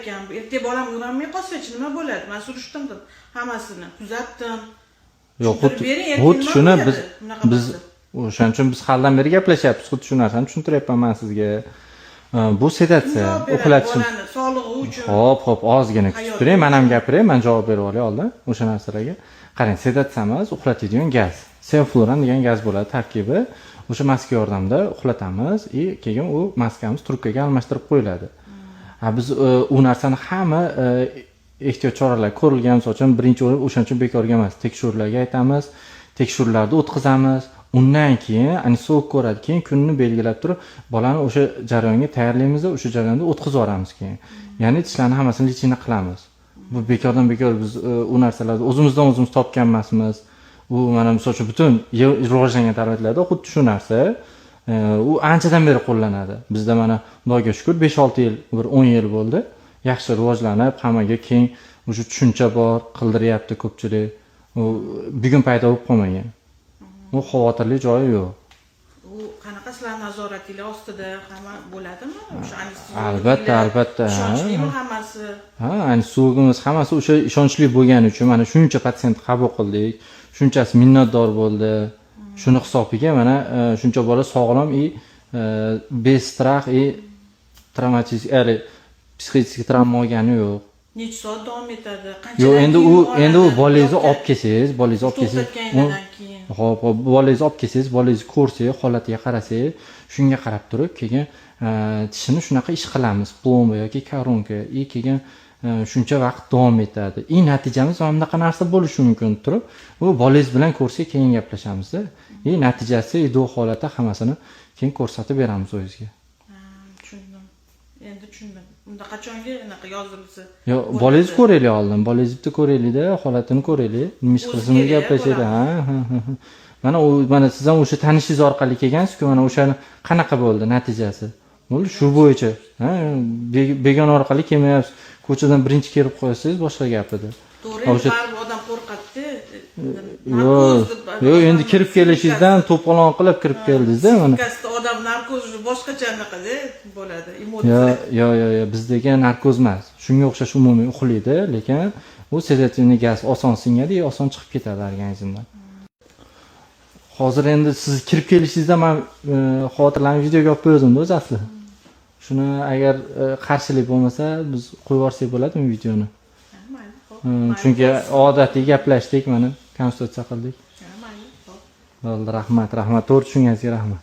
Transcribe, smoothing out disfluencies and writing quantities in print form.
ekan. Ertaga bolam uyg'onmay qolsa-chi nima bo'ladi? Men surishdim hammasini, kuzatdim. Yo'q, xuddi shuni biz o'shaning uchun biz halidan beri gaplashyapmiz. Xuddi shu narsani tushuntiryapman men sizga. Bu sedatsiya, uxlatish sog'lig'i uchun. Hop, ozgina kutib turing, men ham gapiray, men javob berib olay oldin o'sha narsalarga. Qarang, sedatsiya emas, uxlatadigan gaz. Sevfluran degan gaz bo'ladi tarkibi. O'sha maska yordamida uxlatamiz, keyin u maskamiz trubkaga almashtirib qo'yiladi. Biz u narsani hamma ehtiyot choralar ko'rilgan, misol uchun birinchi o'rin o'shaning uchun bekorga emas. Tekshiruvlarga aytamiz, tekshiruvlarni o'tkazamiz. Undan keyin anesteziyolog ko'radi, keyin kunini belgilab turib, bolani o'sha jarayonga tayyorlaymiz, o'sha jarayonda o'tkazib yuboramiz keyin. Ya'ni tishlarni hammasini lichina qilamiz. Bu bekordan bekor biz u narsalarni o'zimizdan o'zimiz topgan emasmiz. U mana misol uchun butun rivojlangan davlatlarda xuddi shu narsa. U anchadan beri qo'llanadi. Bizda mana Xudoga shukr 5-6 yil, bir 10 yil bo'ldi. Yaxshi rivojlanib, hammaga keng o'sha tushuncha bor, qildiryapti ko'pchilik. U bugun paydo bo'lib qolmagan. U xavotirli joyi yo'q. U qanaqa sizlar nazoratingiz ostida hamma bo'ladimi? O'sha anesteziya. Albatta. Ishonchlimi hammasi? Anesteziyologimiz hammasi o'sha ishonchli bo'lgani uchun mana shuncha patsient qabul qildik. Shunchasi minnatdor bo'ldi. Shuni hisobiga mana shuncha bola sog'lom bestrah travmatik, psixik travma olgani yo'q. Necha soat davom etadi? Yo'q, endi u bolangizni olib kelsangiz, Xo'p, bolangizni olib kelsangiz, bolangizni ko'rsangiz, holatiga qarasangiz, shunga qarab turib, keyin tishini shunaqa ish qilamiz, plomba yoki koronka, keyin shuncha vaqt davom etadi. Natijamiz mana bunaqa narsa bo'lishi mumkin turib, u bolangiz bilan ko'rsak keyin gaplashamiz-da. Natijasi, bu holatda hammasini keyin ko'rsatib beramiz o'zingizga. Tushundim. Endi tushundim. Unda qachonga anaqa yozilsa? Yo'q, bolangizni ko'raylik oldin. Bolangizni ko'raylik-da, holatini ko'raylik. Nima ish qilishimizni gaplashaylik. Mana siz ham o'sha tanishingiz orqali kelgansiz-ku, mana o'shani qanaqa bo'ldi natijasi? Bo'ldi, shu bo'yicha. Begona orqali kelmayapsiz. Ko'chadan birinchi kelib qo'ysangiz boshqa gap edi. To'g'ri, har odam qo'rqadi. Yo'q, endi kirib kelishingizdan to'polon qilib kirib keldingiz-da mana. Katta odam narkoz boshqacha anaqada bo'ladi, emotsiya. Yo'q, bizdagi narkoz emas. Shunga o'xshash umumiy uxlaydi, lekin u sedativniy gaz oson singadi, oson chiqib ketadi organizmdan. Hozir endi siz kirib kelishingizda men xotirlarni videoga olib qo'ydim o'zi asli. Shuni agar qarshilik bo'lmasa, biz qo'yib yuborsak bo'ladimi videoni? Chunki odatiy gaplashdik, mana konsultatsiya qildik. Bo'ldi, rahmat. To'g'ri tushunganingizga rahmat.